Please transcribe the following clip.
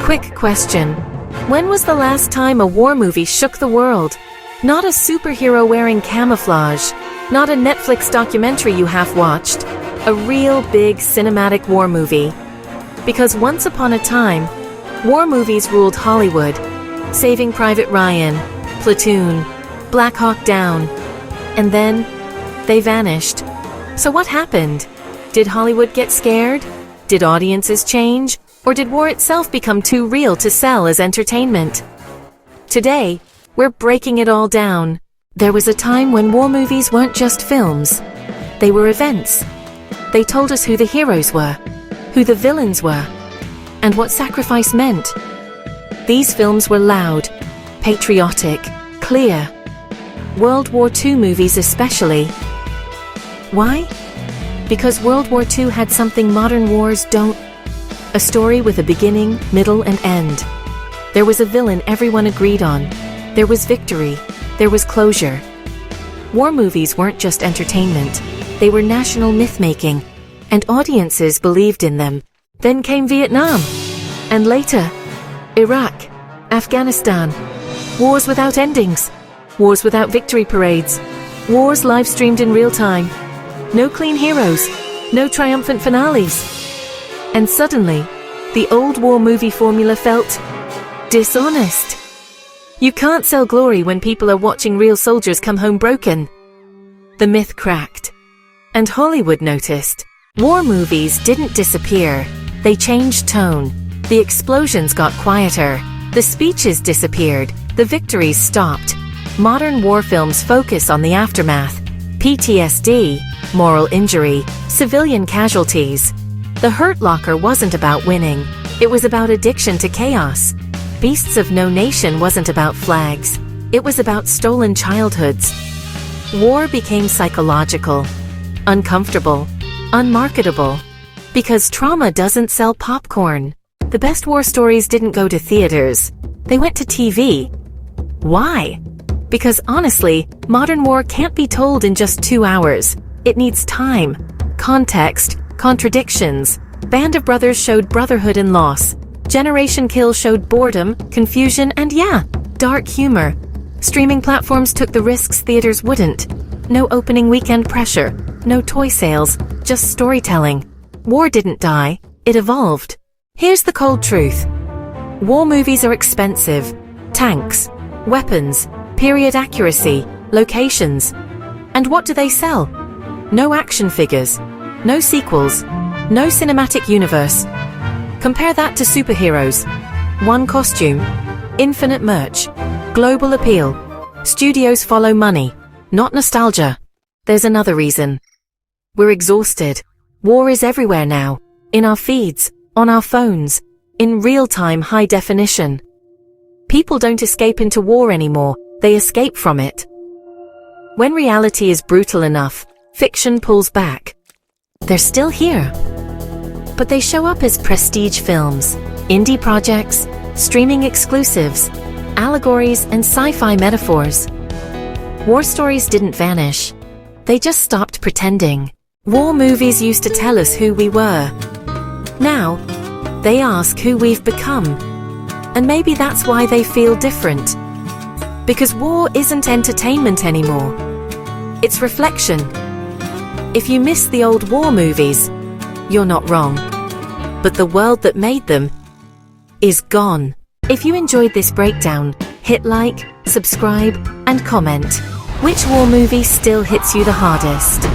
Quick question. When was the last time a war movie shook the world? Not a superhero wearing camouflage, not a Netflix documentary you half-watched, a real big cinematic war movie. Because once upon a time, war movies ruled Hollywood. Saving Private Ryan, Platoon, Black Hawk Down, and then they vanished. So what happened? Did Hollywood get scared? Did audiences change? Or did war itself become too real to sell as entertainment? Today, we're breaking it all down. There was a time when war movies weren't just films. They were events. They told us who the heroes were, who the villains were, and what sacrifice meant. These films were loud, patriotic, clear. World War II movies especially. Why? Because World War II had something modern wars don't. A story with a beginning, middle, and end. There was a villain everyone agreed on. There was victory. There was closure. War movies weren't just entertainment. They were national myth-making, and audiences believed in them. Then came Vietnam, and later, Iraq, Afghanistan. Wars without endings. Wars without victory parades. Wars live-streamed in real time. No clean heroes. No triumphant finales. And suddenly, the old war movie formula felt dishonest. You can't sell glory when people are watching real soldiers come home broken. The myth cracked. And Hollywood noticed. War movies didn't disappear. They changed tone. The explosions got quieter. The speeches disappeared. The victories stopped. Modern war films focus on the aftermath. PTSD, moral injury, civilian casualties. The Hurt Locker wasn't about winning. It was about addiction to chaos. Beasts of No Nation wasn't about flags. It was about stolen childhoods. War became psychological, uncomfortable, unmarketable. Because trauma doesn't sell popcorn. The best war stories didn't go to theaters. They went to TV. Why? Because honestly, modern war can't be told in just 2 hours. It needs time, context, contradictions. Band of Brothers showed brotherhood and loss. Generation Kill showed boredom, confusion, and dark humor. Streaming platforms took the risks theaters wouldn't. No opening weekend pressure, no toy sales, just storytelling. War didn't die, it evolved. Here's the cold truth. War movies are expensive. Tanks, weapons, period accuracy, locations. And what do they sell? No action figures. No sequels. No cinematic universe. Compare that to superheroes. One costume. Infinite merch. Global appeal. Studios follow money, not nostalgia. There's another reason. We're exhausted. War is everywhere now. In our feeds, on our phones, in real-time high definition. People don't escape into war anymore, they escape from it. When reality is brutal enough, fiction pulls back. They're still here. But they show up as prestige films, indie projects, streaming exclusives, allegories, and sci-fi metaphors. War stories didn't vanish. They just stopped pretending. War movies used to tell us who we were. Now, they ask who we've become. And maybe that's why they feel different. Because war isn't entertainment anymore. It's reflection. If you miss the old war movies, you're not wrong. But the world that made them is gone. If you enjoyed this breakdown, hit like, subscribe, and comment. Which war movie still hits you the hardest?